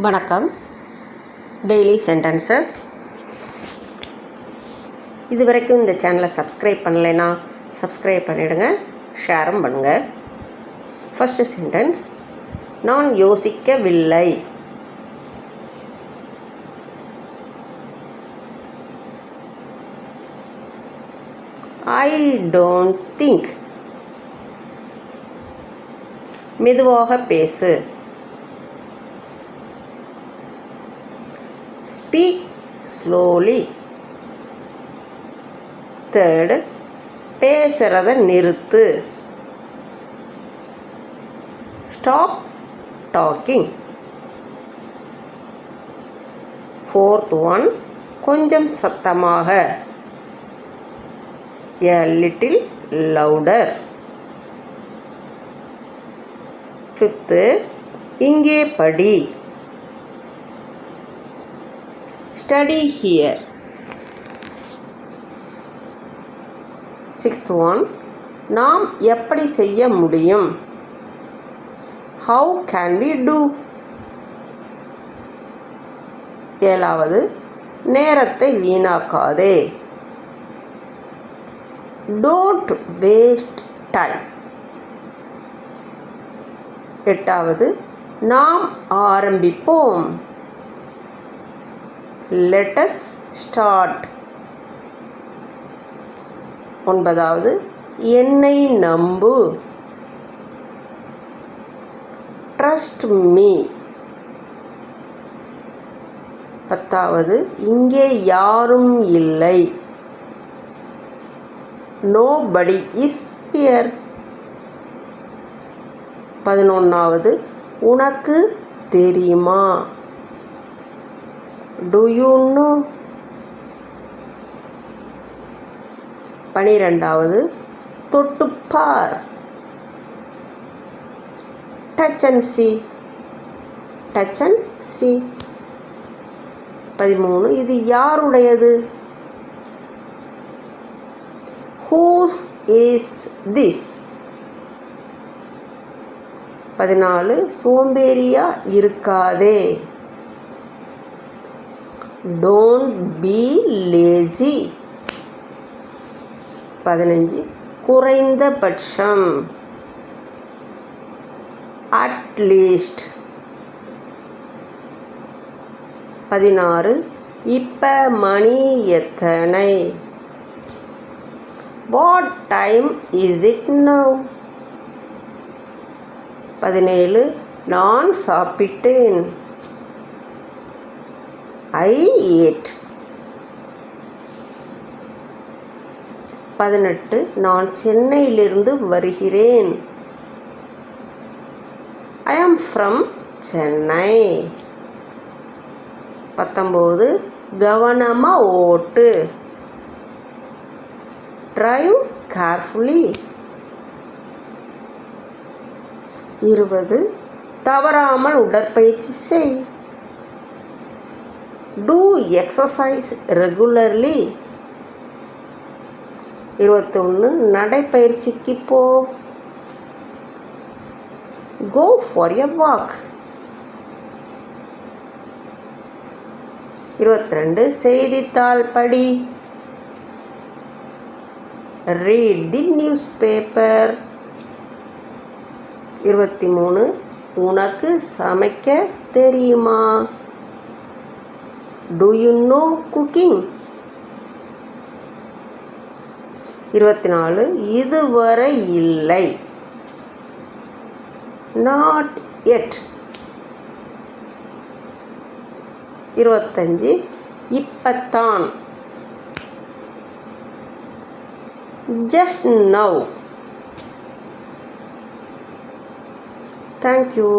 வணக்கம். Daily sentences. இது வரைக்கும் இந்த சேனலை சப்ஸ்கிரைப் பண்ணலைன்னா சப்ஸ்கிரைப் பண்ணிவிடுங்க, ஷேரும் பண்ணுங்கள். ஃபஸ்ட்டு சென்டென்ஸ், நான் யோசிக்கவில்லை. I don't think. மெதுவாக பேசு. Speak slowly. Third, பேசுறத நிறுத்து. Stop talking. Fourth one, கொஞ்சம் சத்தமாக. A little louder. Fifth, இங்கே படி. Study here. Sixth one, நாம் எப்படி செய்ய முடியும்? How can we do? ஏழாவது, நேரத்தை வீணாக்காதே. Don't waste time. எட்டாவது, நாம் ஆரம்பிப்போம். Let us start. ஒன்பதாவது, என்னை நம்பு. Trust me. பத்தாவது, இங்கே யாரும் இல்லை. Nobody is here. பதினொன்றாவது, உனக்கு தெரியுமா? Do you know? பனிரெண்டாவது, தொட்டுப்பார். Touch and see. Touch and see. 13, இது யாருடையது? Whose is this? 14, சோம்பேறியா இருக்காதே. Don't be lazy. 15, குறைந்தபட்சம். At least. 16, இப்ப மணி எத்தனை? What time is it now? 17, நான் சாப்பிட்டேன். I ate. 18, நான் சென்னையிலிருந்து வருகிறேன். I am from Chennai. 19, கவனமா ஓட்டு. Drive carefully. 20, தவறாமல் உடற்பயிற்சி செய். Do exercise regularly. 21, நடைப்பயிற்சிக்கு போ. Go for a walk. 22, செய்தித்தாள் படி. Read the newspaper. 23, உனக்கு சமைக்க தெரியுமா? Do you know cooking? 24, இதுவரை இல்லை. Not yet. 25, இப்பத்தான். Just now. Thank you.